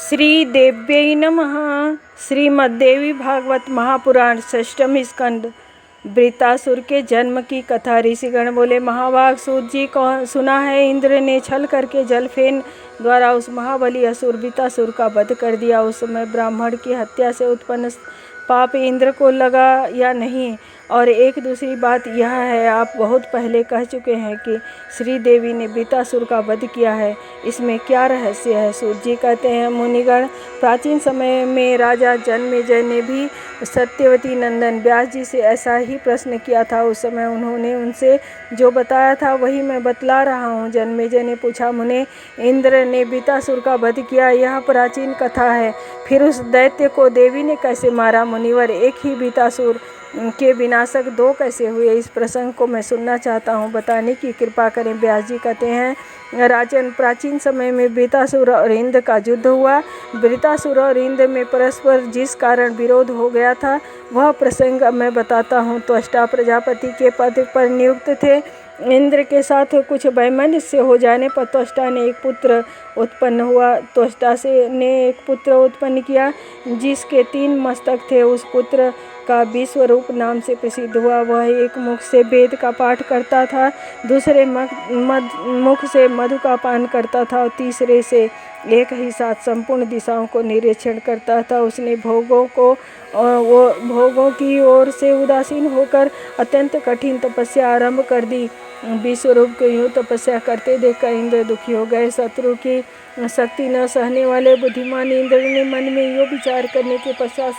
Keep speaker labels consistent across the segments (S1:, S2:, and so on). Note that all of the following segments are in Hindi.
S1: श्रीदेव्यै नमः। श्रीमद्देवी भागवत महापुराण षष्ठम स्कंद। वृतासुर के जन्म की कथा। ऋषिगण बोले, महाभाग सूत जी को सुना है, इंद्र ने छल करके जलफेन द्वारा उस महाबली असुर वृतासुर का वध कर दिया। उस समय ब्राह्मण की हत्या से उत्पन्न पाप इंद्र को लगा या नहीं। और एक दूसरी बात यह है, आप बहुत पहले कह चुके हैं कि श्रीदेवी ने वृतासुर का वध किया है, इसमें क्या रहस्य है। सूत जी कहते हैं, मुनिगण, प्राचीन समय में राजा जन्मेजय ने भी सत्यवती नंदन व्यास जी से ऐसा ही प्रश्न किया था। उस समय उन्होंने उनसे जो बताया था वही मैं बतला रहा हूँ। जन्मेजय ने पूछा, मुने, इंद्र ने वृतासुर का वध किया, यह प्राचीन कथा है, फिर उस दैत्य को देवी ने कैसे मारा। मुनिवर, एक ही वृतासुर के विनाशक दो कैसे हुए, इस प्रसंग को मैं सुनना चाहता हूँ, बताने की कृपा करें। व्यास जी कहते हैं, राजन, प्राचीन समय में वृतासुर और इंद्र का युद्ध हुआ। वृतासुर और इंद्र में परस्पर जिस कारण विरोध हो गया था वह प्रसंग मैं बताता हूँ। त्वष्टा प्रजापति के पद पर नियुक्त थे। इंद्र के साथ कुछ वैमनस्य हो जाने पर त्वष्टा ने एक पुत्र उत्पन्न हुआ। त्वष्टा ने एक पुत्र उत्पन्न किया जिसके 3 मस्तक थे। उस पुत्र का विश्वरूप नाम से प्रसिद्ध हुआ। वह एक मुख से वेद का पाठ करता था, दूसरे मुख से मधु का पान करता था और तीसरे से एक ही साथ संपूर्ण दिशाओं को निरीक्षण करता था। उसने भोगों की ओर से उदासीन होकर अत्यंत कठिन तपस्या आरंभ कर दी। विश्वरूप को यूँ तपस्या करते देखकर इंद्र दुखी हो गए। शत्रु की शक्ति न सहने वाले बुद्धिमान इंद्र ने मन में यूँ विचार करने के पश्चात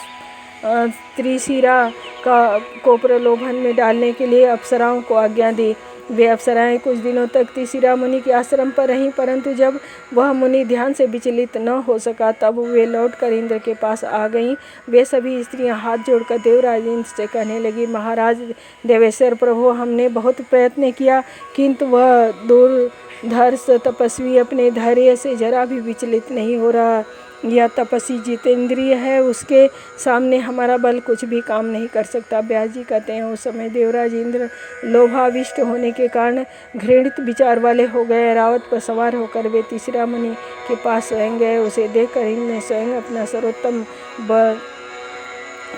S1: त्रिशिरा को प्रलोभन में डालने के लिए अप्सराओं को आज्ञा दी। वे अप्सराएं कुछ दिनों तक त्रिशिरा मुनि के आश्रम पर रहीं, परंतु जब वह मुनि ध्यान से विचलित न हो सका तब वे लौटकर इंद्र के पास आ गईं। वे सभी स्त्रियां हाथ जोड़कर देवराज इंद्र से कहने लगी, महाराज देवेश्वर प्रभु, हमने बहुत प्रयत्न किया किंतु वह दुर्धर्ष तपस्वी अपने धैर्य से जरा भी विचलित नहीं हो रहा। यह तपस्वी जितेंद्रिय है, उसके सामने हमारा बल कुछ भी काम नहीं कर सकता। व्यास जी कहते हैं, उस समय देवराज इंद्र लोभाविष्ट होने के कारण घृणित विचार वाले हो गए। रावत पर सवार होकर वे तीसरा मुनि के पास स्वयं गए। उसे देखकर इंद्र ने स्वयं अपना सर्वोत्तम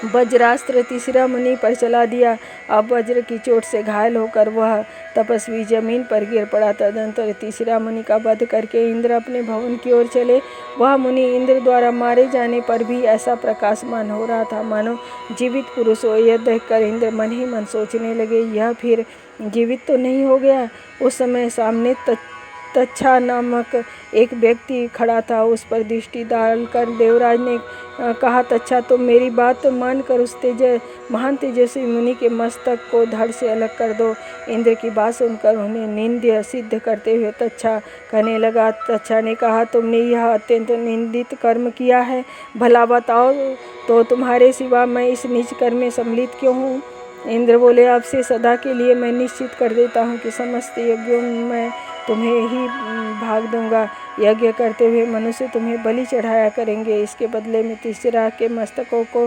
S1: वज्रास्त्र तीसरा मुनि पर चला दिया। अब वज्र की चोट से घायल होकर वह तपस्वी जमीन पर गिर पड़ा। तदंतर तीसरा मुनि का वध करके इंद्र अपने भवन की ओर चले। वह मुनि इंद्र द्वारा मारे जाने पर भी ऐसा प्रकाशमान हो रहा था मानो जीवित पुरुष हो। यह देखकर इंद्र मन ही मन सोचने लगे, यह फिर जीवित तो नहीं हो गया। उस समय सामने तच्छा नामक एक व्यक्ति खड़ा था। उस पर दृष्टि डालकर देवराज ने कहा, तच्छा, तुम मेरी बात मानकर उस महान तेजस्वी मुनि के मस्तक को धड़ से अलग कर दो। इंद्र की बात सुनकर उन्हें निंद्य सिद्ध करते हुए तच्छा कहने लगा। तच्छा ने कहा, तुमने यह अत्यंत निंदित कर्म किया है, भला बताओ तो तुम्हारे सिवा मैं इस नीच कर्म में सम्मिलित क्यों हूँ। इंद्र बोले, आपसे सदा के लिए मैं निश्चित कर देता हूँ कि समस्त यज्ञों में तुम्हें ही भाग दूंगा। यज्ञ करते हुए मनुष्य तुम्हें बलि चढ़ाया करेंगे। इसके बदले में तीसरा के मस्तकों को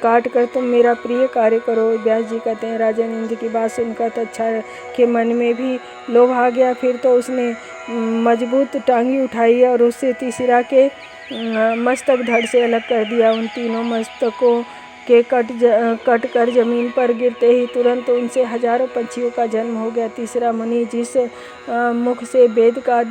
S1: काट कर तुम मेरा प्रिय कार्य करो। व्यास जी कहते हैं, राजन इंद्र की बात सुनकर तच्छा के मन में भी लोभ आ गया। फिर तो उसने मजबूत टांगी उठाई और उससे तीसरा के मस्तक धड़ से अलग कर दिया। उन तीनों मस्तकों के कट कर जमीन पर गिरते ही तुरंत उनसे हजारों पंछियों का जन्म हो गया। तीसरा मुनि जिस मुख से वेद का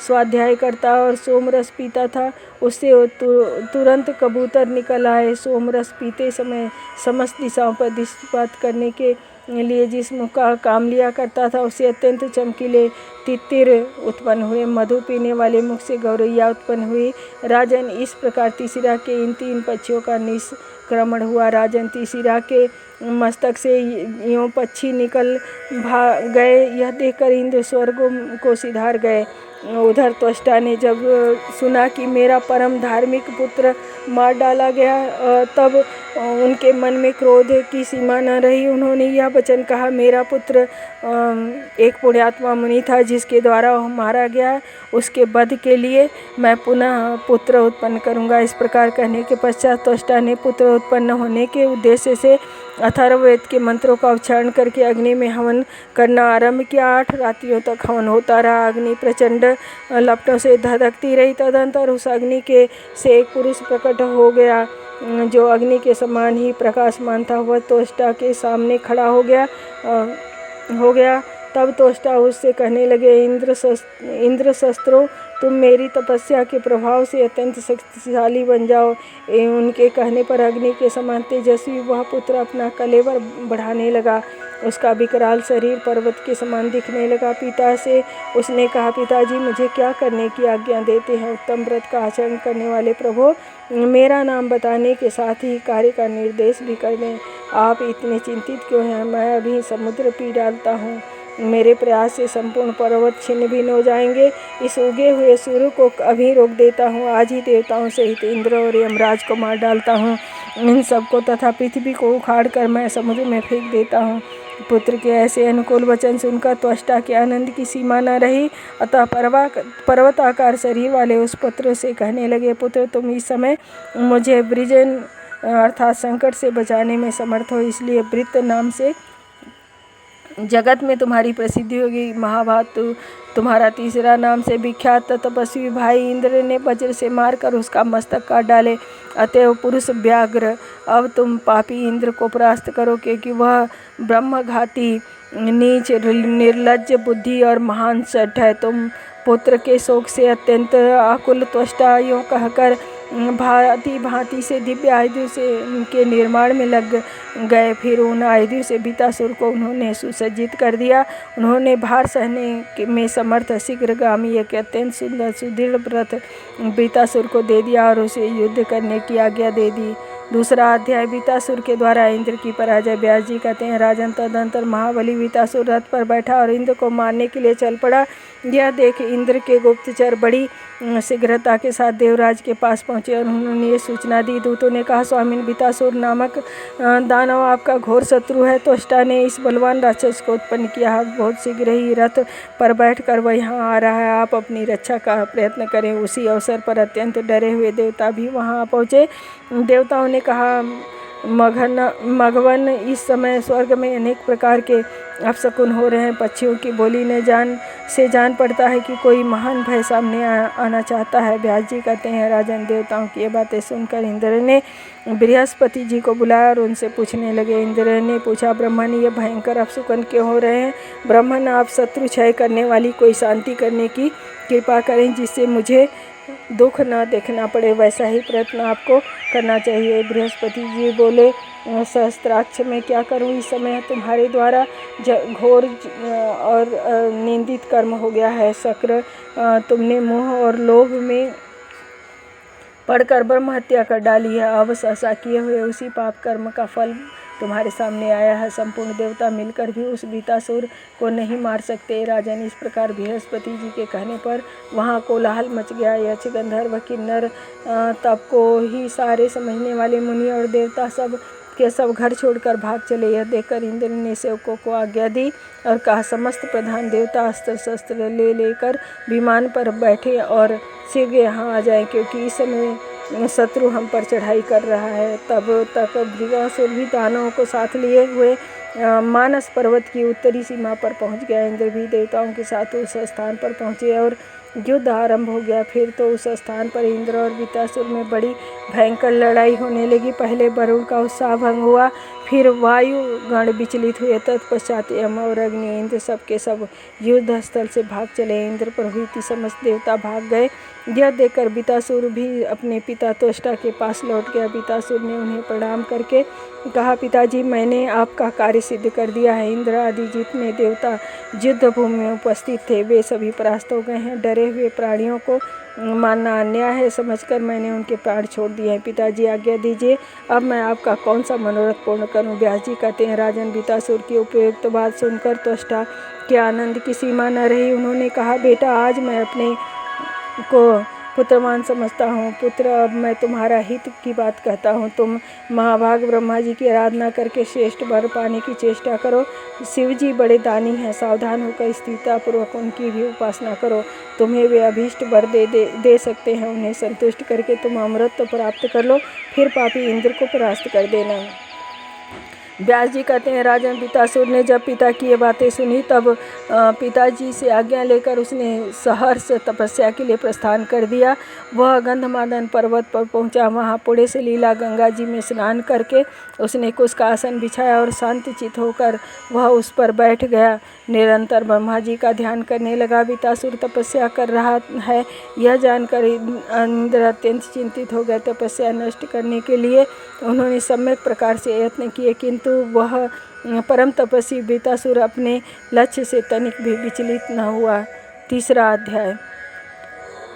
S1: स्वाध्याय करता और सोमरस पीता था, उससे तुरंत कबूतर निकल आए। सोमरस पीते समय समस्त दिशाओं पर दृष्टिपात करने के लिए जिस मुख का काम लिया करता था, उससे अत्यंत चमकीले तितिर उत्पन्न हुए। मधु पीने वाले मुख से गौरैया उत्पन्न हुई। राजन, इस प्रकार तीसरा के इन 3 पक्षियों का निष्क्रमण हुआ। राजन, तीसरा के मस्तक से यों पक्षी निकल भाग गए। यह देखकर इंद्र स्वर्ग को सिधार गए। उधर त्वष्टा ने जब सुना कि मेरा परम धार्मिक पुत्र मार डाला गया, तब उनके मन में क्रोध की सीमा न रही। उन्होंने यह वचन कहा, मेरा पुत्र एक पुण्यात्मा मुनि था जिसके द्वारा वह मारा गया, उसके वध के लिए मैं पुनः पुत्र उत्पन्न करूंगा। इस प्रकार कहने के पश्चात त्वष्टा ने पुत्र उत्पन्न होने के उद्देश्य से अथर्ववेद के मंत्रों का उच्चारण करके अग्नि में हवन करना आरंभ किया। 8 रात्रियों तक हवन होता रहा। अग्नि प्रचंड लपटों से धधकती रही। तदंतर उस अग्नि के से एक पुरुष प्रकट हो गया जो अग्नि के समान ही प्रकाशमान था। वह त्वष्टा के सामने खड़ा हो गया। तब त्वष्टा उससे कहने लगे, इंद्र शस्त्रों, तुम मेरी तपस्या के प्रभाव से अत्यंत शक्तिशाली बन जाओ। उनके कहने पर अग्नि के समान तेजस्वी वह पुत्र अपना कलेवर बढ़ाने लगा। उसका विकराल शरीर पर्वत के समान दिखने लगा। पिता से उसने कहा, पिताजी मुझे क्या करने की आज्ञा देते हैं? उत्तम व्रत का आचरण करने वाले प्रभु, मेरा नाम बताने के साथ ही कार्य का निर्देश भी कर दें। आप इतने चिंतित क्यों हैं? मैं अभी समुद्र पी डालता हूँ। मेरे प्रयास से संपूर्ण पर्वत छिन्न भिन्न हो जाएंगे। इस उगे हुए सूर्य को अभी रोक देता हूँ। आज ही देवताओं सहित इंद्र और यमराज को मार डालता हूँ। इन सबको तथा पृथ्वी को उखाड़ कर मैं समुद्र में फेंक देता हूँ। पुत्र के ऐसे अनुकूल वचन सुनकर त्वष्टा के आनंद की सीमा न रही। अतः पर्वताकार शरीर वाले उस पुत्र से कहने लगे, पुत्र तुम इस समय मुझे वृजन अर्थात संकट से बचाने में समर्थ हो, इसलिए वृत्त नाम से जगत में तुम्हारी प्रसिद्धि होगी। महाभात तुम्हारा तीसरा नाम से विख्यात तपस्वी भाई इंद्र ने वज्र से मारकर उसका मस्तक काट डाले। अतएव पुरुष व्याघ्र, अब तुम पापी इंद्र को परास्त करो, क्योंकि वह ब्रह्मघाती, नीच, निर्लज्ज बुद्धि और महान शठ है। तुम पुत्र के शोक से अत्यंत आकुल त्वष्टा यों कहकर भांति भांति से दिव्य आयुधों से उनके निर्माण में लग गए। फिर उन आयुधों से बीतासुर को उन्होंने सुसज्जित कर दिया। उन्होंने भार सहने में समर्थ शीघ्रगामी एक अत्यंत सुंदर सुदृढ़ व्रत बीतासुर को दे दिया और उसे युद्ध करने की आज्ञा दे दी। दूसरा अध्याय, बीतासुर के द्वारा इंद्र की पराजय। व्यास जी कहते हैं, राजन तदंतर महाबली बीतासुर रथ पर बैठा और इंद्र को मारने के लिए चल पड़ा। यह देख इंद्र के गुप्तचर बड़ी शीघ्रता के साथ देवराज के पास पहुंचे और उन्होंने ये सूचना दी। दूतों ने कहा, स्वामी, बीतासुर नामक दानव आपका घोर शत्रु है। त्वष्टा ने इस बलवान राक्षस को उत्पन्न किया। बहुत शीघ्र ही रथ पर बैठकर वह यहाँ आ रहा है। आप अपनी रक्षा का प्रयत्न करें। उसी अवसर पर अत्यंत डरे हुए देवता भी वहाँ पहुँचे। देवताओं ने कहा, मघवन, इस समय स्वर्ग में अनेक प्रकार के अपशकुन हो रहे हैं। पक्षियों की बोली ने जान पड़ता है कि कोई महान भय सामने आना चाहता है। व्यास जी कहते हैं, राजन, देवताओं की ये बातें सुनकर इंद्र ने बृहस्पति जी को बुलाया और उनसे पूछने लगे। इंद्र ने पूछा, ब्रह्मन, ये भयंकर अपशकुन क्यों हो रहे हैं? ब्रह्मन, आप शत्रु क्षय करने वाली कोई शांति करने की कृपा करें, जिससे मुझे दुख न देखना पड़े। वैसा ही प्रयत्न आपको करना चाहिए। बृहस्पति जी बोले, सहस्त्राक्ष, मैं क्या करूं? इस समय तुम्हारे द्वारा घोर और निंदित कर्म हो गया है। शक्र, तुमने मोह और लोभ में पढ़कर ब्रह्म हत्या कर डाली है। अब सहसा किए हुए उसी पाप कर्म का फल तुम्हारे सामने आया है। संपूर्ण देवता मिलकर भी उस बीतासुर को नहीं मार सकते। राजन, इस प्रकार बृहस्पति जी के कहने पर वहाँ कोलाहल मच गया। यक्ष, गंधर्व, किन्नर, तब को ही सारे समझने वाले मुनि और देवता सब के सब घर छोड़कर भाग चले। यह देखकर इंद्र ने सेवकों को आज्ञा दी और कहा, समस्त प्रधान देवता अस्त्र शस्त्र लेकर विमान पर बैठे और शीघ्र यहाँ आ जाएं, क्योंकि इस समय शत्रु हम पर चढ़ाई कर रहा है। तब तक भृगासुर भी दानवों को साथ लिए हुए मानस पर्वत की उत्तरी सीमा पर पहुंच गया। इंद्र भी देवताओं के साथ उस स्थान पर पहुंचे और युद्ध आरंभ हो गया। फिर तो उस स्थान पर इंद्र और बीतासुर में बड़ी भयंकर लड़ाई होने लगी। पहले वरुण का उत्साह भंग हुआ, फिर वायु गण विचलित हुए, तत्पश्चात यम और अग्नि, इंद्र सब के सब युद्ध स्थल से भाग चले। इंद्र पर हुई थी समस्त देवता भाग गए। यह देखकर बीतासुर भी अपने पिता त्वष्टा के पास लौट गया। बीतासुर ने उन्हें प्रणाम करके कहा, पिताजी, मैंने आपका कार्य सिद्ध कर दिया है। इंद्र आदि जितने देवता युद्ध भूमि में उपस्थित थे वे सभी परास्त हो गए हैं। डरे हुए प्राणियों को मारना अन्याय है समझकर मैंने उनके प्राण छोड़ दिए हैं। पिताजी, आज्ञा दीजिए, अब मैं आपका कौन सा मनोरथ पूर्ण करूं? व्यास जी कहते हैं, राजन, बीतासुर की उपयुक्त बात सुनकर त्वष्टा के आनंद की सीमा न रही। उन्होंने कहा, बेटा, आज मैं अपने को पुत्रवान समझता हूँ। पुत्र, अब मैं तुम्हारा हित की बात कहता हूँ। तुम महाभाग ब्रह्मा जी की आराधना करके श्रेष्ठ वर पाने की चेष्टा करो। शिव जी बड़े दानी हैं। सावधान होकर स्थिरतापूर्वक उनकी भी उपासना करो। तुम्हें वे अभीष्ट वर दे सकते हैं। उन्हें संतुष्ट करके तुम अमृत प्राप्त कर लो, फिर पापी इंद्र को परास्त कर देना। व्यास जी कहते हैं, राजन वृतासुर ने जब पिता की ये बातें सुनी तब पिताजी से आज्ञा लेकर उसने सहर्ष तपस्या के लिए प्रस्थान कर दिया। वह गंधमादन पर्वत पर पहुंचा। वहां पुणे से लीला गंगा जी में स्नान करके उसने कुश का आसन बिछाया और शांतचित होकर वह उस पर बैठ गया। निरंतर ब्रह्मा जी का ध्यान करने लगा। वृतासुर तपस्या कर रहा है यह जानकर इंद्र अत्यंत चिंतित हो गए। तपस्या नष्ट करने के लिए उन्होंने सम्यक प्रकार से यत्न किए, किंतु वह परम तपस्वी वृतासुर अपने लक्ष्य से तनिक भी विचलित न हुआ। तीसरा अध्याय।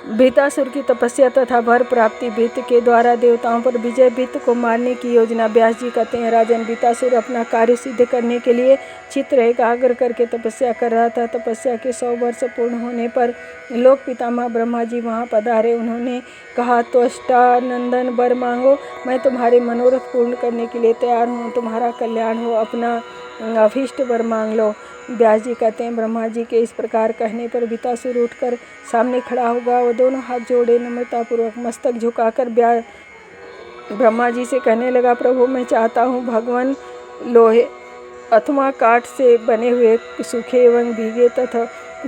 S1: वृतासुर की तपस्या तथा वर प्राप्ति। वृत्त के द्वारा देवताओं पर विजय। वृत्त को मारने की योजना। व्यास जी कहते हैं, राजन वृतासुर अपना कार्य सिद्ध करने के लिए चित्र एकाग्र करके तपस्या कर रहा था। तपस्या के 100 वर्ष पूर्ण होने पर लोक पितामह ब्रह्मा जी वहाँ पधारे। उन्होंने कहा, त्वष्टानंदन वर मांगो, मैं तुम्हारे मनोरथ पूर्ण करने के लिए तैयार हूँ। तुम्हारा कल्याण हो, अपना अभीष्ट वर मांग लो। व्यास जी कहते हैं, ब्रह्मा जी के इस प्रकार कहने पर वृतासुर उठकर सामने खड़ा हो गया। वो दोनों हाथ जोड़े नम्रतापूर्वक मस्तक झुकाकर ब्रह्मा जी से कहने लगा, प्रभु मैं चाहता हूँ भगवान लोहे अथवा काठ से बने हुए सूखे एवं भीगे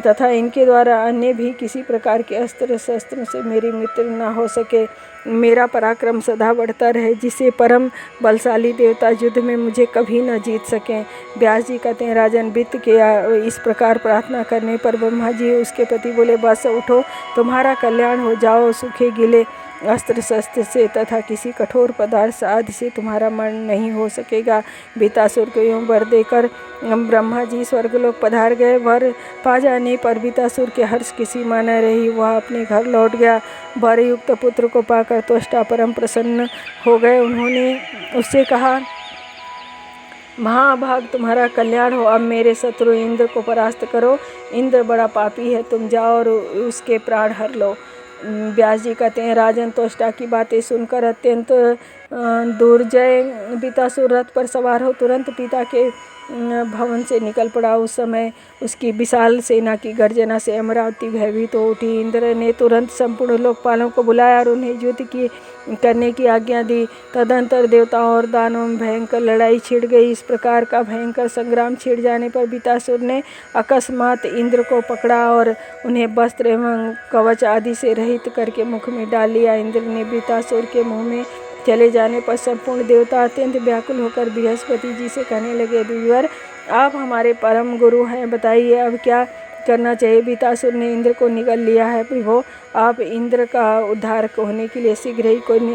S1: तथा इनके द्वारा अन्य भी किसी प्रकार के अस्त्र शस्त्रों से मेरी मृत्यु न हो सके। मेरा पराक्रम सदा बढ़ता रहे, जिससे परम बलशाली देवता युद्ध में मुझे कभी न जीत सकें। व्यास जी कहते हैं, राजन वृत्त के इस प्रकार प्रार्थना करने पर ब्रह्मा जी उसके पति बोले, बस उठो, तुम्हारा कल्याण हो। जाओ, सूखे गीले अस्त्र शस्त्र से तथा किसी कठोर पदार्थ आदि से तुम्हारा मरण नहीं हो सकेगा। वृतासुर को यूँ वर देकर ब्रह्मा जी स्वर्गलोक पधार गए। वर पा जाने पर वृतासुर के हर्ष की सीमा न रही। वह अपने घर लौट गया। वर युक्त पुत्र को पाकर त्वष्टा परम प्रसन्न हो गए। उन्होंने उससे कहा, महाभाग तुम्हारा कल्याण हो। अब मेरे शत्रु इंद्र को परास्त करो। इंद्र बड़ा पापी है, तुम जाओ और उसके प्राण हर लो। व्यास जी कहते हैं, राजन त्वष्टा की बातें सुनकर अत्यंत दुर्जय वृतासुर रथ पर सवार हो तुरंत पिता के भवन से निकल पड़ा। उस समय उसकी विशाल सेना की गर्जना से अमरावती भयभीत हो उठी। इंद्र ने तुरंत संपूर्ण लोकपालों को बुलाया और उन्हें युद्ध करने की आज्ञा दी। तदंतर देवताओं और दानवों में भयंकर लड़ाई छिड़ गई। इस प्रकार का भयंकर संग्राम छिड़ जाने पर वृतासुर ने अकस्मात इंद्र को पकड़ा और उन्हें वस्त्र एवं कवच आदि से रहित करके मुख में डाल लिया। इंद्र ने वृतासुर के मुँह में चले जाने पर संपूर्ण देवता अत्यंत व्याकुल होकर बृहस्पति जी से कहने लगे, देवर आप हमारे परम गुरु हैं, बताइए अब क्या करना चाहिए। वृतासुर ने इंद्र को निगल लिया है। प्रभु आप इंद्र का उद्धार होने के लिए शीघ्र ही कोई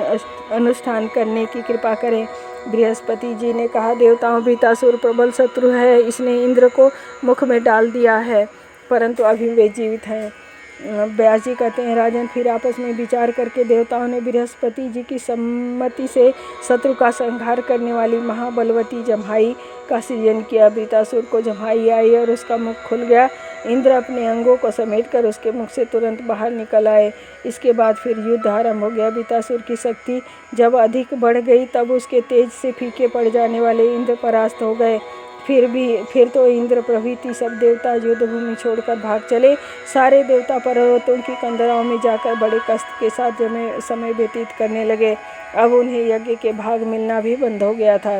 S1: अनुष्ठान करने की कृपा करें। बृहस्पति जी ने कहा, देवताओं वृतासुर प्रबल शत्रु है, इसने इंद्र को मुख में डाल दिया है, परंतु अभी वे जीवित हैं। व्यास जी कहते हैं, राजन फिर आपस में विचार करके देवताओं ने बृहस्पति जी की सम्मति से शत्रु का संहार करने वाली महाबलवती जम्हाई का सृजन किया। वृतासुर को जम्हाई आई और उसका मुख खुल गया। इंद्र अपने अंगों को समेटकर उसके मुख से तुरंत बाहर निकल आए। इसके बाद फिर युद्ध आरंभ हो गया। वृतासुर की शक्ति जब अधिक बढ़ गई तब उसके तेज से फीके पड़ जाने वाले इंद्र परास्त हो गए। फिर तो इंद्र प्रभृति सब देवता युद्ध भूमि छोड़कर भाग चले। सारे देवता पर्वतों की कंदराओं में जाकर बड़े कष्ट के साथ समय व्यतीत करने लगे। अब उन्हें यज्ञ के भाग मिलना भी बंद हो गया था।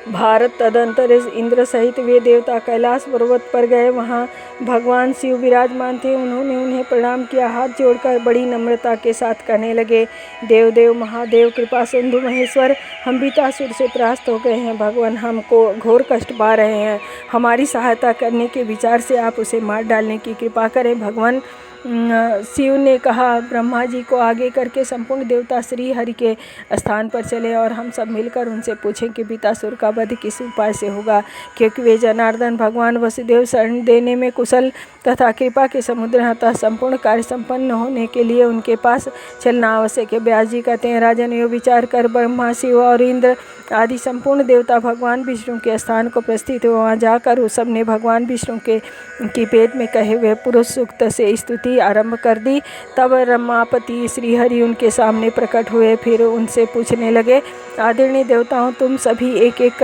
S1: भारत तदंतर इंद्र सहित वे देवता कैलाश पर्वत पर गए। वहाँ भगवान शिव विराजमान थे। उन्होंने उन्हें प्रणाम किया। हाथ जोड़कर बड़ी नम्रता के साथ कहने लगे, देवदेव महादेव कृपा सिंधु महेश्वर, हम वृतासुर से परास्त हो गए हैं। भगवान हमको घोर कष्ट पा रहे हैं, हमारी सहायता करने के विचार से आप उसे मार डालने की कृपा करें। भगवान शिव ने कहा, ब्रह्मा जी को आगे करके संपूर्ण देवता श्री हरि के स्थान पर चले और हम सब मिलकर उनसे पूछें कि वृतासुर का वध किस उपाय से होगा, क्योंकि वे जनार्दन भगवान वसुदेव शरण देने में कुशल तथा कृपा के समुद्र हैं। अतः संपूर्ण कार्य संपन्न होने के लिए उनके पास चलना आवश्यक है। व्यास जी कहते हैं, राजन यो विचार कर ब्रह्मा शिव और इंद्र आदि संपूर्ण देवता भगवान विष्णु के स्थान को प्रस्थित हुए। वहाँ जाकर उस सब ने भगवान विष्णु की वेद में कहे हुए पुरुष सूक्त से स्तुति स्तुति आरंभ कर दी। तब रमापति श्रीहरि उनके सामने प्रकट हुए। फिर उनसे पूछने लगे, आदरणीय देवताओं, तुम सभी एक एक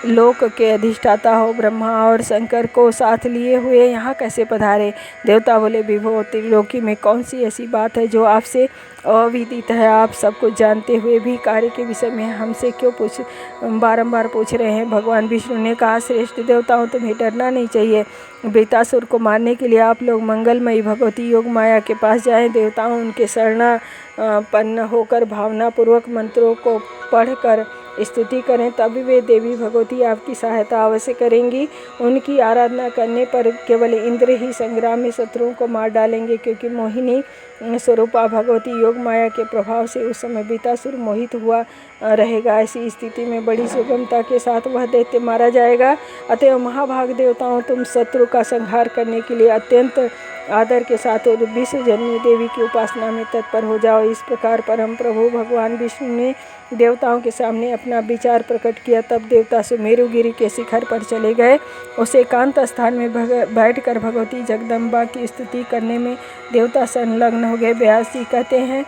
S1: लोक के अधिष्ठाता हो, ब्रह्मा और शंकर को साथ लिए हुए यहाँ कैसे पधारे? देवता बोले, विभो, त्रिलोकी में कौन सी ऐसी बात है जो आपसे अविदित है? आप सब कुछ जानते हुए भी कार्य के विषय में हमसे क्यों बारंबार पूछ रहे हैं? भगवान विष्णु ने कहा, श्रेष्ठ देवताओं, तुम्हें डरना नहीं चाहिए। वृतासुर को मारने के लिए आप लोग मंगलमयी भगवती योग माया के पास जाएं। देवताओं उनके शरणापन्न होकर भावनापूर्वक मंत्रों को पढ़कर स्तुति करें, तभी वे देवी भगवती आपकी सहायता अवश्य करेंगी। उनकी आराधना करने पर केवल इंद्र ही संग्राम में शत्रुओं को मार डालेंगे, क्योंकि मोहिनी स्वरूपा भगवती योग माया के प्रभाव से उस समय वृतासुर मोहित हुआ रहेगा। ऐसी स्थिति में बड़ी सुगमता के साथ वह दैत्य मारा जाएगा। अतएव महाभाग देवताओं, तुम शत्रु का संहार करने के लिए अत्यंत आदर के साथ विश्वजननी देवी की उपासना में तत्पर हो जाओ। इस प्रकार परम प्रभु भगवान विष्णु ने देवताओं के सामने अपना विचार प्रकट किया। तब देवता सुमेरुगिरी के शिखर पर चले गए। उस एकांत स्थान में बैठकर भगवती जगदम्बा की स्तुति करने में देवता संलग्न हो गए। व्यास जी कहते हैं,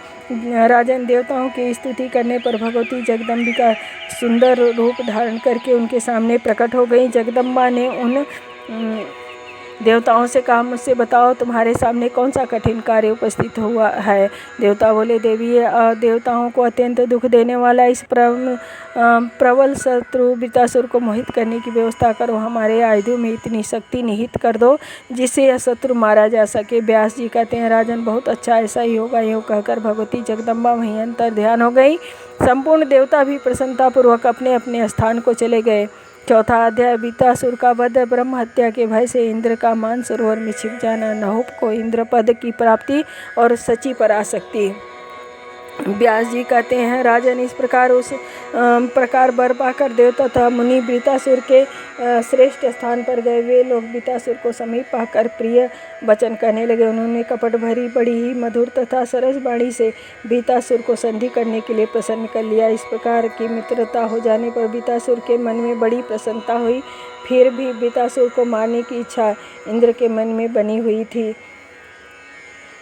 S1: राजन, देवताओं की स्तुति करने पर भगवती जगदम्बिका सुंदर रूप धारण करके उनके सामने प्रकट हो गई। जगदम्बा ने उन देवताओं से कहा, मुझसे बताओ, तुम्हारे सामने कौन सा कठिन कार्य उपस्थित हुआ है? देवता बोले, देवी, देवताओं को अत्यंत दुख देने वाला इस प्रबल शत्रु वृतासुर को मोहित करने की व्यवस्था करो। हमारे आयुधों में इतनी शक्ति निहित कर दो जिससे यह शत्रु मारा जा सके। व्यास जी कहते हैं, राजन, बहुत अच्छा, ऐसा ही होगा। यूँ कहकर भगवती जगदम्बा वहीं अंतर ध्यान हो गई। संपूर्ण देवता भी प्रसन्नतापूर्वक अपने अपने स्थान को चले गए। चौथा अध्याय, वृतासुर का वध। ब्रह्म हत्या के भय से इंद्र का मानसरोवर में छिप जाना, नहुप को इंद्र पद की प्राप्ति और सची पर आसक्ति। व्यास जी कहते हैं, राजन, इस प्रकार वर पाकर देवता तथा मुनि वृतासुर के श्रेष्ठ स्थान पर गए। वे लोग वृतासुर को समीप पाकर प्रिय वचन कहने लगे। उन्होंने कपट भरी बड़ी ही मधुर तथा सरस वाणी से वृतासुर को संधि करने के लिए प्रसन्न कर लिया। इस प्रकार की मित्रता हो जाने पर वृतासुर के मन में बड़ी प्रसन्नता हुई। फिर भी वृतासुर को मारने की इच्छा इंद्र के मन में बनी हुई थी।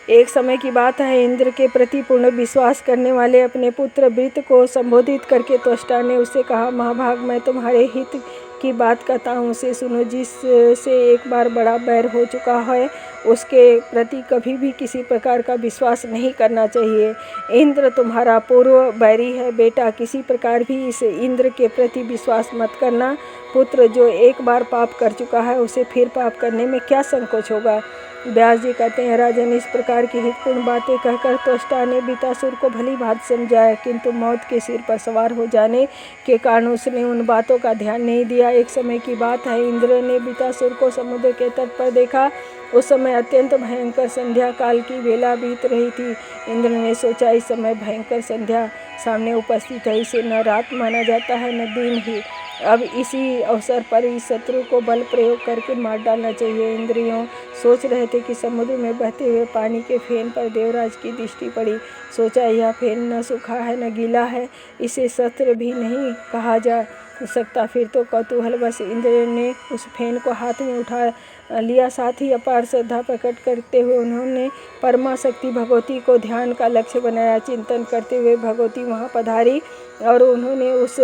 S1: एक समय की बात है, इंद्र के प्रति पूर्ण विश्वास करने वाले अपने पुत्र वृत्त को संबोधित करके त्वष्टा ने उससे कहा, महाभाग, मैं तुम्हारे हित की बात कहता हूँ, उसे सुनो। जिससे एक बार बड़ा बैर हो चुका है उसके प्रति कभी भी किसी प्रकार का विश्वास नहीं करना चाहिए। इंद्र तुम्हारा पूर्व बैरी है। बेटा, किसी प्रकार भी इस इंद्र के प्रति विश्वास मत करना। पुत्र जो एक बार पाप कर चुका है उसे फिर पाप करने में क्या संकोच होगा? व्यास जी कहते हैं, राजन, इस प्रकार की हितपूर्ण बातें कहकर त्वष्टा ने वृतासुर को भली भांति समझाया, किंतु मौत के सिर पर सवार हो जाने के कारण उसने उन बातों का ध्यान नहीं दिया। एक समय की बात है, इंद्र ने वृतासुर को समुद्र के तट पर देखा। उस समय अत्यंत भयंकर संध्या काल की वेला बीत रही थी। इंद्र ने सोचा, इस समय भयंकर संध्या सामने उपस्थित है, इसे न रात माना जाता है न दिन ही। अब इसी अवसर पर इस शत्रु को बल प्रयोग करके मार डालना चाहिए। इंद्रियों सोच रहे थे कि समुद्र में बहते हुए पानी के फेन पर देवराज की दृष्टि पड़ी। सोचा, यह फेन न सूखा है न गीला है, इसे शस्त्र भी नहीं कहा जा सकता। फिर तो कौतूहलवश इंद्र ने उस फेन को हाथ में उठा लिया। साथ ही अपार श्रद्धा प्रकट करते हुए उन्होंने परमाशक्ति भगवती को ध्यान का लक्ष्य बनाया। चिंतन करते हुए भगवती वहाँ पधारी और उन्होंने उस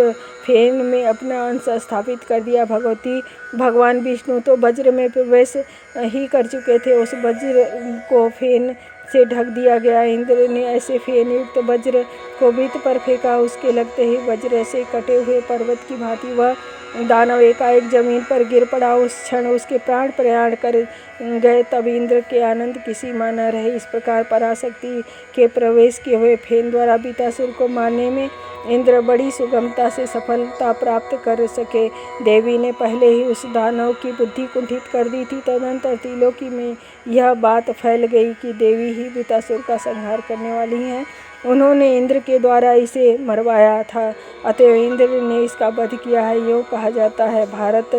S1: फेन में अपना अंश स्थापित कर दिया। भगवान विष्णु तो वज्र में प्रवेश ही कर चुके थे। उस वज्र को फेन से ढक दिया गया। इंद्र ने ऐसे फेन युक्त वज्र को वृत्त पर फेंका। उसके लगते ही वज्र से कटे हुए पर्वत की भांति वह दानव एकाएक जमीन पर गिर पड़ा। उस क्षण उसके प्राण प्रयाण कर गए। तब इंद्र के आनंद की सीमा न रही। इस प्रकार पराशक्ति के प्रवेश किए हुए फेन द्वारा वृतासुर को मारने में इंद्र बड़ी सुगमता से सफलता प्राप्त कर सके। देवी ने पहले ही उस दानव की बुद्धि कुंठित कर दी थी। तदनंतर त्रिलोकी में यह बात फैल गई कि देवी ही वृतासुर का संहार करने वाली हैं। उन्होंने इंद्र के द्वारा इसे मरवाया था, अतएव इंद्र ने इसका वध किया है। यूँ कहा जाता है, भारत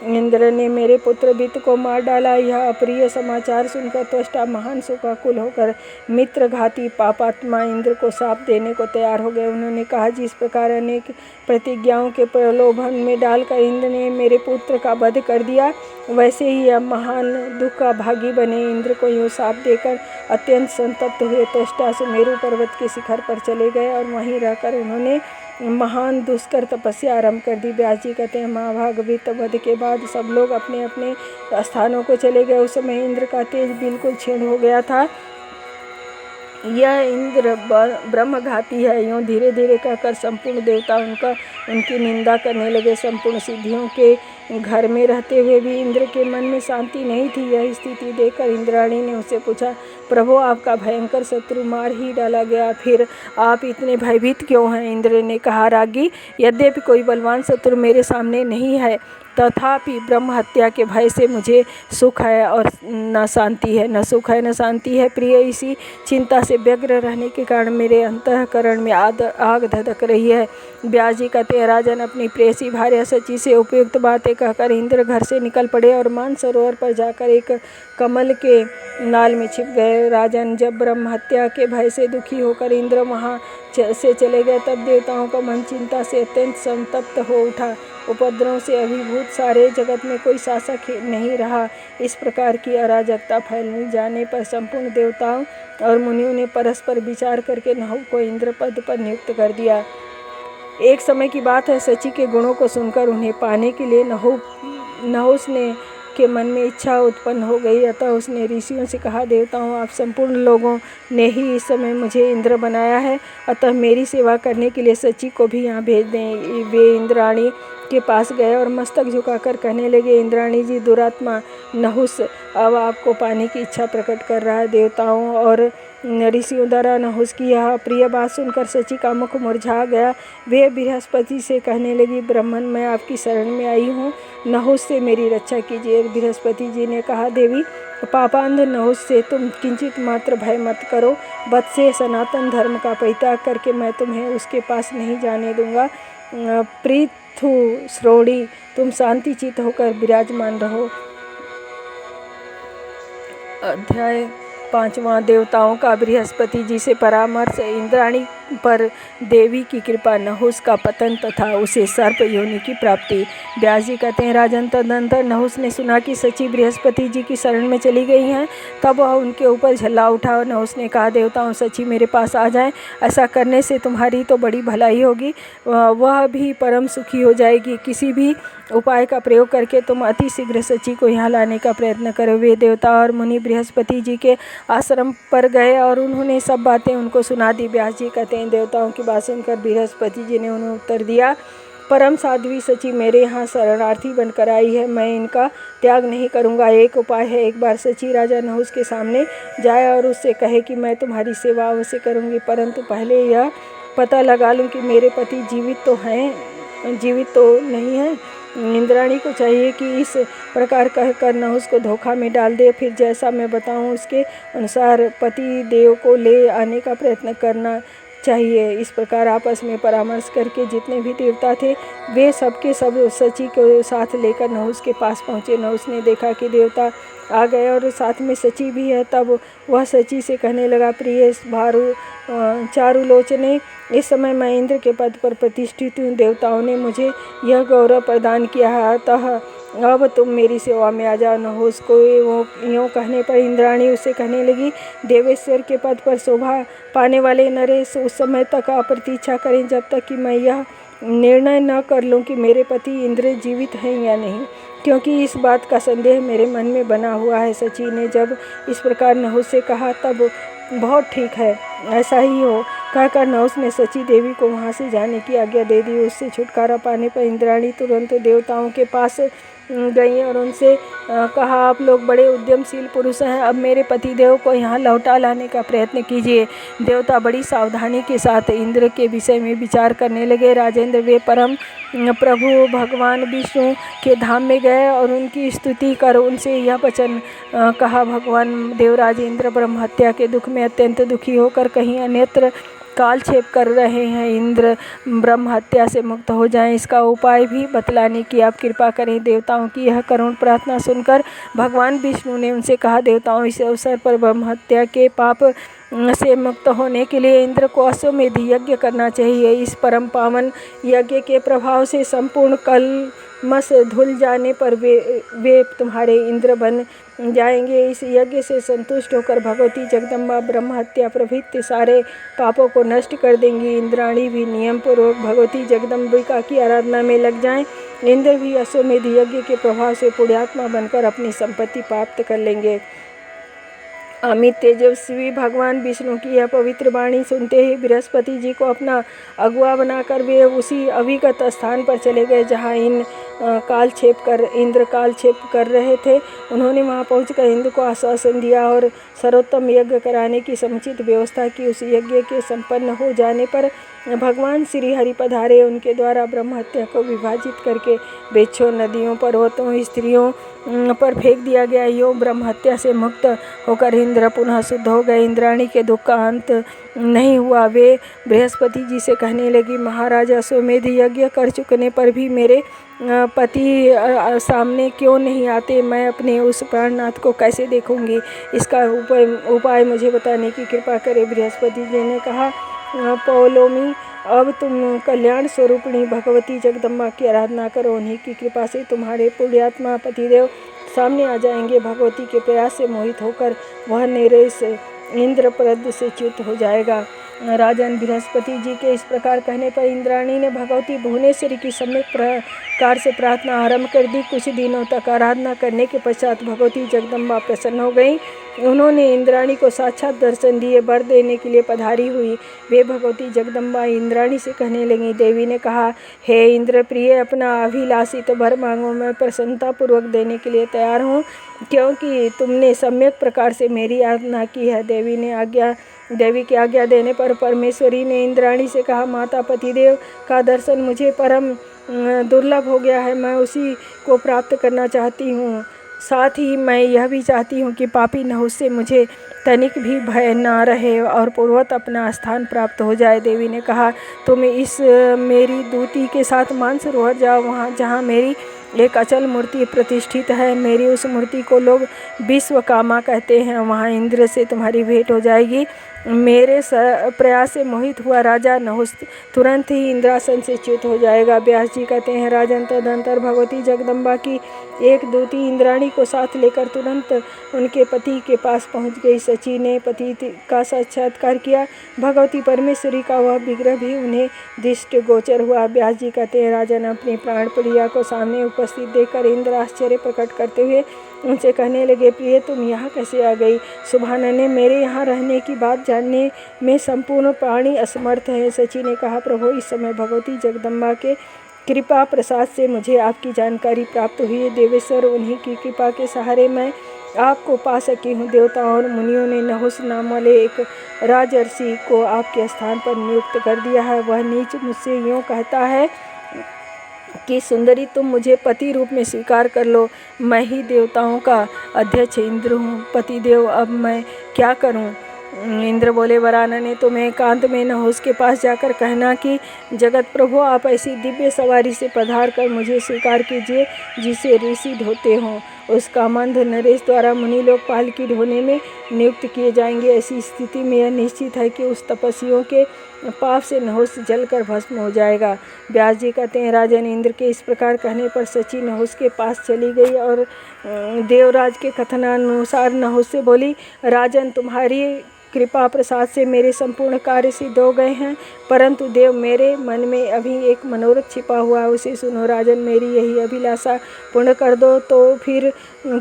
S1: इंद्र ने मेरे पुत्र वित्त को मार डाला। यह अप्रिय समाचार सुनकर त्वष्टा महान शोकाकुल होकर मित्रघाती पापात्मा इंद्र को शाप देने को तैयार हो गए। उन्होंने कहा, जिस प्रकार अनेक प्रतिज्ञाओं के प्रलोभन में डालकर इंद्र ने मेरे पुत्र का वध कर दिया, वैसे ही अब महान दुख का भागी बने इंद्र को यूँ शाप देकर अत्यंत संतप्त हुए त्वष्टा सुमेरु पर्वत के शिखर पर चले गए और वहीं रहकर उन्होंने महान दुष्कर तपस्या आरंभ कर दी। व्यास जी कहते हैं, महाभाग वित्त वध के बाद सब लोग अपने अपने स्थानों को चले गए। उस समय इंद्र का तेज बिल्कुल क्षीण हो गया था। यह इंद्र ब्रह्मघाती है, यूँ धीरे धीरे कहकर संपूर्ण देवता उनकी निंदा करने लगे। संपूर्ण सिद्धियों के घर में रहते हुए भी इंद्र के मन में शांति नहीं थी। यह स्थिति देखकर इंद्राणी ने उससे पूछा, प्रभु, आपका भयंकर शत्रु मार ही डाला गया, फिर आप इतने भयभीत क्यों हैं? इंद्र ने कहा, रागी, यद्यपि कोई बलवान शत्रु मेरे सामने नहीं है, तथापि ब्रह्म हत्या के भय से मुझे सुख है और न शांति है, न सुख है न शांति है। प्रिय, इसी चिंता से व्यग्र रहने के कारण मेरे अंतःकरण में आग धधक रही है। व्यास जी कहते हैं, राजन, अपनी प्रेयसी भार्या सची से उपयुक्त बातें कहकर इंद्र घर से निकल पड़े और मानसरोवर पर जाकर एक कमल के नाल में छिप गए। राजन, जब ब्रह्म हत्या के भय से दुखी होकर इंद्र वहाँ से चले गए, तब देवताओं का मन चिंता से अत्यंत संतप्त हो उठा। उपद्रवों से अभिभूत सारे जगत में कोई शासक नहीं रहा। इस प्रकार की अराजकता फैल जाने पर संपूर्ण देवताओं और मुनियों ने परस्पर विचार करके नहुष को इंद्र पद पर नियुक्त कर दिया। एक समय की बात है, शची के गुणों को सुनकर उन्हें पाने के लिए नहुष के मन में इच्छा उत्पन्न हो गई। अतः उसने ऋषियों से कहा, देवताओं, आप संपूर्ण लोगों ने ही इस समय मुझे इंद्र बनाया है, अतः मेरी सेवा करने के लिए शची को भी यहाँ भेज दें। वे इंद्राणी के पास गए और मस्तक झुकाकर कहने लगे, इंद्राणी जी, दुरात्मा नहुष अब आपको पाने की इच्छा प्रकट कर रहा है। देवताओं और ऋषियों द्वारा नहुष की यह प्रिय बात सुनकर शची का मुख मुरझा गया। वे बृहस्पति से कहने लगी, ब्राह्मण, मैं आपकी शरण में आई हूँ, नहुष से मेरी रक्षा कीजिए। बृहस्पति जी ने कहा, देवी, पापांध नहुष से तुम किंचित मात्र भय मत करो। बद से सनातन धर्म का परित्याग करके मैं तुम्हें उसके पास नहीं जाने दूंगा। पृथु श्रोणी, तुम शांति चित्त होकर विराजमान रहो। अध्याय 5वां। देवताओं का बृहस्पति जी से परामर्श। इंद्राणी पर देवी की कृपा, नहुष का पतन तथा उसे सर्प योनि की प्राप्ति। व्यास जी कहते हैं, राजन, तदनंतर नहुष ने सुना कि शची बृहस्पति जी की शरण में चली गई हैं। तब वह उनके ऊपर झल्ला उठा और नहुष ने कहा, देवताओं, शची मेरे पास आ जाएं। ऐसा करने से तुम्हारी तो बड़ी भलाई होगी, वह भी परम सुखी हो जाएगी। किसी भी उपाय का प्रयोग करके तुम अति शीघ्र शची को यहाँ लाने का प्रयत्न करो। वे देवता और मुनि बृहस्पति जी के आश्रम पर गए और उन्होंने सब बातें उनको सुना दी। व्यास जी कहते हैं, देवताओं की बात सुनकर बृहस्पति जी ने उन्हें उत्तर दिया, परम साध्वी शची मेरे यहाँ शरणार्थी बनकर आई है, मैं इनका त्याग नहीं करूँगा। एक उपाय है, एक बार शची राजा नहुष के सामने जाए और उससे कहे कि मैं तुम्हारी सेवा अवश्य करूँगी, परंतु पहले यह पता लगा लूँ कि मेरे पति जीवित तो नहीं हैं। इंद्राणी को चाहिए कि इस प्रकार कहकर नहुष को धोखा में डाल दे, फिर जैसा मैं बताऊं उसके अनुसार पति देव को ले आने का प्रयत्न करना चाहिए। इस प्रकार आपस में परामर्श करके जितने भी देवता थे वे सबके सब शची को साथ लेकर नहुष के पास पहुँचे। नहुष ने देखा कि देवता आ गए और साथ में शची भी है। तब वह शची से कहने लगा, प्रिय चारुलोचने, इस समय मैं इंद्र के पद पर प्रतिष्ठित हूँ। देवताओं ने मुझे यह गौरव प्रदान किया है, अतः अब तुम मेरी सेवा में आ जाओ। नहुष को यूँ कहने पर इंद्राणी उससे कहने लगी, देवेश्वर के पद पर शोभा पाने वाले नरेश उस समय तक प्रतीक्षा करें जब तक कि मैं यह निर्णय न कर लूँ कि मेरे पति इंद्र जीवित हैं या नहीं, क्योंकि इस बात का संदेह मेरे मन में बना हुआ है। शची ने जब इस प्रकार नहुष से कहा तब बहुत ठीक है, ऐसा ही हो कहकर नहुष ने शची देवी को वहाँ से जाने की आज्ञा दे दी। उससे छुटकारा पाने पर इंद्राणी तुरंत देवताओं के पास गई और उनसे कहा, आप लोग बड़े उद्यमशील पुरुष हैं, अब मेरे पतिदेव को यहाँ लौटा लाने का प्रयत्न कीजिए। देवता बड़ी सावधानी के साथ इंद्र के विषय में विचार करने लगे। राजेंद्र, वे परम प्रभु भगवान विष्णु के धाम में गए और उनकी स्तुति कर उनसे यह वचन कहा, भगवान देवराज इंद्र ब्रह्म हत्या के दुख में अत्यंत दुखी होकर कहीं अन्यत्र कालक्षेप कर रहे हैं, इंद्र ब्रह्म हत्या से मुक्त हो जाएं, इसका उपाय भी बतलाने की आप कृपा करें। देवताओं की यह करुण प्रार्थना सुनकर भगवान विष्णु ने उनसे कहा, देवताओं, इस अवसर पर ब्रह्म हत्या के पाप से मुक्त होने के लिए इंद्र को अश्वमेध यज्ञ करना चाहिए। इस परम पावन यज्ञ के प्रभाव से संपूर्ण कलमश धुल जाने पर वे तुम्हारे इंद्र बन जाएंगे। इस यज्ञ से संतुष्ट होकर भगवती जगदम्बा ब्रह्म हत्या प्रभृति सारे पापों को नष्ट कर देंगी। इंद्राणी भी नियम पूर्वक भगवती जगदम्बिका की आराधना में लग जाएं। इंद्र भी अश्वमेध यज्ञ के प्रभाव से पुण्यात्मा बनकर अपनी संपत्ति प्राप्त कर लेंगे। अमित तेजस्वी भगवान विष्णु की यह पवित्र वाणी सुनते ही बृहस्पति जी को अपना अगुआ बनाकर वे उसी अविगत स्थान पर चले गए जहाँ इंद्र कालक्षेप कर रहे थे। उन्होंने वहाँ पहुंचकर इंद्र को आश्वासन दिया और सर्वोत्तम यज्ञ कराने की समुचित व्यवस्था की। उस यज्ञ के संपन्न हो जाने पर भगवान श्री हरि पधारे। उनके द्वारा ब्रह्म हत्या को विभाजित करके वृक्षों, नदियों, पर्वतों, स्त्रियों पर फेंक दिया गया। यो ब्रह्म हत्या से मुक्त होकर इंद्र पुनः शुद्ध हो गए। इंद्राणी के दुख का अंत नहीं हुआ। वे बृहस्पति जी से कहने लगी, महाराज, अश्वमेध यज्ञ कर चुकने पर भी मेरे पति सामने क्यों नहीं आते? मैं अपने उस प्राणनाथ को कैसे देखूंगी? इसका उपाय मुझे बताने की कृपा करे। बृहस्पति जी ने कहा, पौलोमी, अब तुम कल्याण स्वरूपिणी भगवती जगदम्बा की आराधना करो। उन्हीं की कृपा से तुम्हारे पुण्यात्मा पतिदेव सामने आ जाएंगे। भगवती के प्रयास से मोहित होकर वह नरेश इंद्रप्रद से च्युत हो जाएगा। राजन, बृहस्पति जी के इस प्रकार कहने पर इंद्राणी ने भगवती भुवनेश्वरी की सम्यक प्रकार से प्रार्थना आरंभ कर दी। कुछ दिनों तक आराधना करने के पश्चात भगवती जगदम्बा प्रसन्न हो गई। उन्होंने इंद्राणी को साक्षात दर्शन दिए। वर देने के लिए पधारी हुई वे भगवती जगदम्बा इंद्राणी से कहने लगी। देवी ने कहा, हे इंद्र प्रिय, अपना अभिलाषित वर मांगो, मैं प्रसन्नतापूर्वक देने के लिए तैयार हूँ, क्योंकि तुमने सम्यक प्रकार से मेरी आराधना की है। देवी की आज्ञा देने पर परमेश्वरी ने इंद्राणी से कहा, माता पतिदेव का दर्शन मुझे परम दुर्लभ हो गया है। मैं उसी को प्राप्त करना चाहती हूँ। साथ ही मैं यह भी चाहती हूँ कि पापी नहुस से मुझे तनिक भी भय न रहे और पूर्वत अपना स्थान प्राप्त हो जाए। देवी ने कहा, तुम इस मेरी दूती के साथ मानसरोवर जाओ, वहाँ जहाँ मेरी एक अचल मूर्ति प्रतिष्ठित है। मेरी उस मूर्ति को लोग विश्वकामा कहते हैं। वहाँ इंद्र से तुम्हारी भेंट हो जाएगी। मेरे प्रयास से मोहित हुआ राजा नहुस तुरंत ही इंद्रासन से च्युत हो जाएगा। व्यास जी कहते हैं, राजन, तदनंतर भगवती जगदम्बा की एक दूती इंद्राणी को साथ लेकर तुरंत उनके पति के पास पहुंच गई। सची ने पति का साक्षात्कार किया। भगवती परमेश्वरी का वह विग्रह भी उन्हें दृष्टि गोचर हुआ। व्यास जी कहते हैं, राजन, अपनी प्राण प्रिया को सामने उपस्थित देखकर इंद्र आश्चर्य प्रकट करते हुए उनसे कहने लगे, प्रिय, तुम यहाँ कैसे आ गई? सुभानने, मेरे यहाँ रहने की बात जानने में संपूर्ण प्राणी असमर्थ है। सची ने कहा, प्रभु, इस समय भगवती जगदम्बा के कृपा प्रसाद से मुझे आपकी जानकारी प्राप्त हुई है। देवेश्वर, उन्हीं की कृपा के सहारे मैं आपको पा सकी हूँ। देवताओं और मुनियों ने नहुस नाम वाले एक राजर्षि को आपके स्थान पर नियुक्त कर दिया है। वह नीच मुझसे यूँ कहता है कि सुंदरी, तुम मुझे पति रूप में स्वीकार कर लो। मैं ही देवताओं का अध्यक्ष इंद्र हूँ। पतिदेव, अब मैं क्या करूँ? इंद्र बोले, वरानने, तुम्हें एकांत में नहुस के पास जाकर कहना कि जगत प्रभु, आप ऐसी दिव्य सवारी से पधार कर मुझे स्वीकार कीजिए जिसे ऋषि ढोते हों। उस कामंध नरेश द्वारा मुनि लोग पालकी ढोने में नियुक्त किए जाएंगे। ऐसी स्थिति में यह निश्चित है कि उस तपस्वियों के पाप से नहुस जलकर भस्म हो जाएगा। व्यास जी कहते हैं, राजन, इंद्र के इस प्रकार कहने पर सची नहुस के पास चली गई और देवराज के कथनानुसार नहुस से बोली, राजन, तुम्हारी कृपा प्रसाद से मेरे संपूर्ण कार्य सिद्ध हो गए हैं, परंतु देव, मेरे मन में अभी एक मनोरथ छिपा हुआ है, उसे सुनो। राजन, मेरी यही अभिलाषा पूर्ण कर दो तो फिर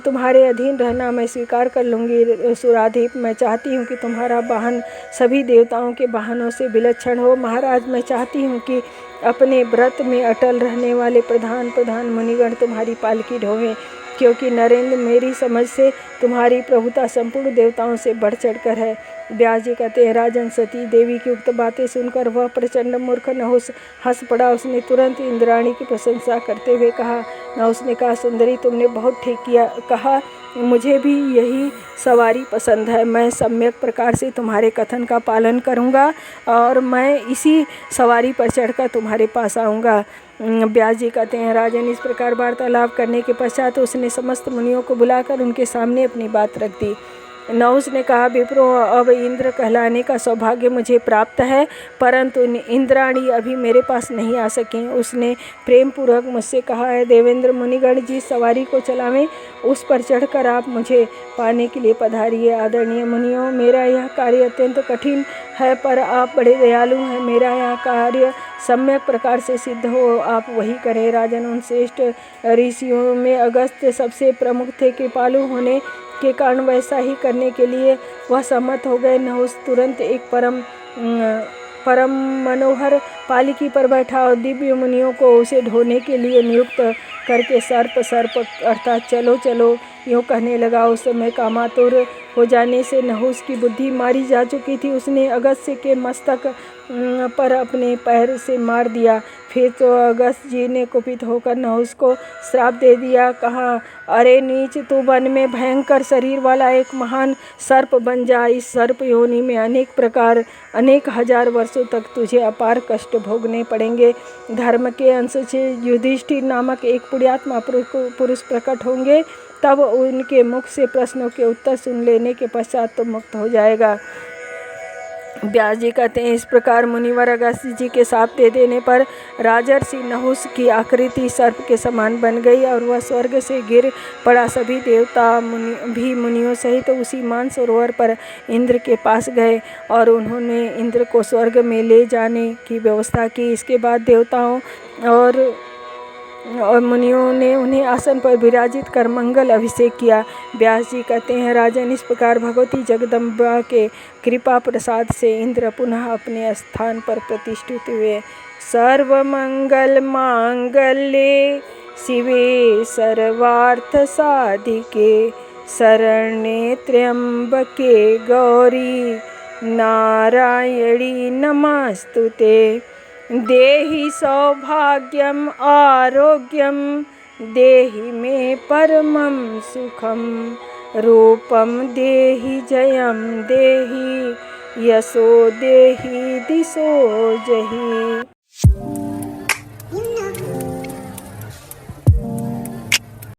S1: तुम्हारे अधीन रहना मैं स्वीकार कर लूँगी। सुराधीप, मैं चाहती हूँ कि तुम्हारा वाहन सभी देवताओं के वाहनों से विलक्षण हो। महाराज, मैं चाहती हूँ कि अपने व्रत में अटल रहने वाले प्रधान मुनिगण तुम्हारी पालकी ढोवें, क्योंकि नरेंद्र, मेरी समझ से तुम्हारी प्रभुता संपूर्ण देवताओं से बढ़ चढ़कर है। व्यास जी कहते हैं, राजन, सती देवी की उक्त बातें सुनकर वह प्रचंड मूर्ख नहुस हंस पड़ा। उसने तुरंत इंद्राणी की प्रशंसा करते हुए कहा। नहुस ने कहा, सुंदरी, तुमने बहुत ठीक कहा। मुझे भी यही सवारी पसंद है। मैं सम्यक प्रकार से तुम्हारे कथन का पालन करूँगा और मैं इसी सवारी पर चढ़कर तुम्हारे पास आऊँगा। व्यास जी कहते हैं, राजन इस प्रकार वार्तालाप करने के पश्चात उसने समस्त मुनियों को बुलाकर उनके सामने अपनी बात रख दी। नहुस ने कहा, विप्रो, अब इंद्र कहलाने का सौभाग्य मुझे प्राप्त है, परंतु इंद्राणी अभी मेरे पास नहीं आ सकें। उसने प्रेम पूर्वक मुझसे कहा है, देवेंद्र मुनिगण जिस सवारी को चलावें उस पर चढ़कर आप मुझे पाने के लिए पधारिए। आदरणीय मुनियों, मेरा यह कार्य अत्यंत कठिन है, पर आप बड़े दयालु हैं। मेरा यह कार्य सम्यक प्रकार से सिद्ध हो, आप वही करें। राजन, उन श्रेष्ठ ऋषियों में अगस्त्य सबसे प्रमुख थे। कृपालु होने के कारण वैसा ही करने के लिए वह सम्मत हो गए। नहुस तुरंत एक परम मनोहर पालिकी पर बैठा और दिव्य मुनियों को उसे ढोने के लिए नियुक्त करके सर्प अर्थात चलो चलो यूँ कहने लगा। उस समय कामातुर हो जाने से नहुस की बुद्धि मारी जा चुकी थी। उसने अगस्त्य के मस्तक पर अपने पैर से मार दिया। फिर तो अगस्त्य जी ने कुपित होकर नहुस को श्राप दे दिया। कहा, अरे नीच, तू वन में भयंकर शरीर वाला एक महान सर्प बन जा। इस सर्प योनि में अनेक हजार वर्षों तक तुझे अपार कष्ट भोगने पड़ेंगे। धर्म के अंश से युधिष्ठिर नामक एक पुण्यात्मा पुरुष प्रकट होंगे, तब उनके मुख से प्रश्नों के उत्तर सुन लेने के पश्चात तो मुक्त हो जाएगा। व्यास जी कहते हैं, इस प्रकार मुनिवर अगस्त्य जी के शाप दे देने पर राजर्षि नहुस की आकृति सर्प के समान बन गई और वह स्वर्ग से गिर पड़ा। सभी देवता भी मुनियों सहित उसी मानसरोवर पर इंद्र के पास गए और उन्होंने इंद्र को स्वर्ग में ले जाने की व्यवस्था की। इसके बाद देवताओं और मुनियों ने उन्हें आसन पर विराजित कर मंगल अभिषेक किया। व्यास जी कहते हैं, राजन इस प्रकार भगवती जगदम्बा के कृपा प्रसाद से इंद्र पुनः अपने स्थान पर प्रतिष्ठित हुए। सर्वमंगल मांगल्ये शिवे सर्वार्थ साधिके शरण्ये त्र्यंबके गौरी नारायणी नमस्तुते। देहि सौभाग्यम आरोग्यम देहि मे परमं सुखम रूपम देहि जयम देहि यशो देहि दिशो जहि।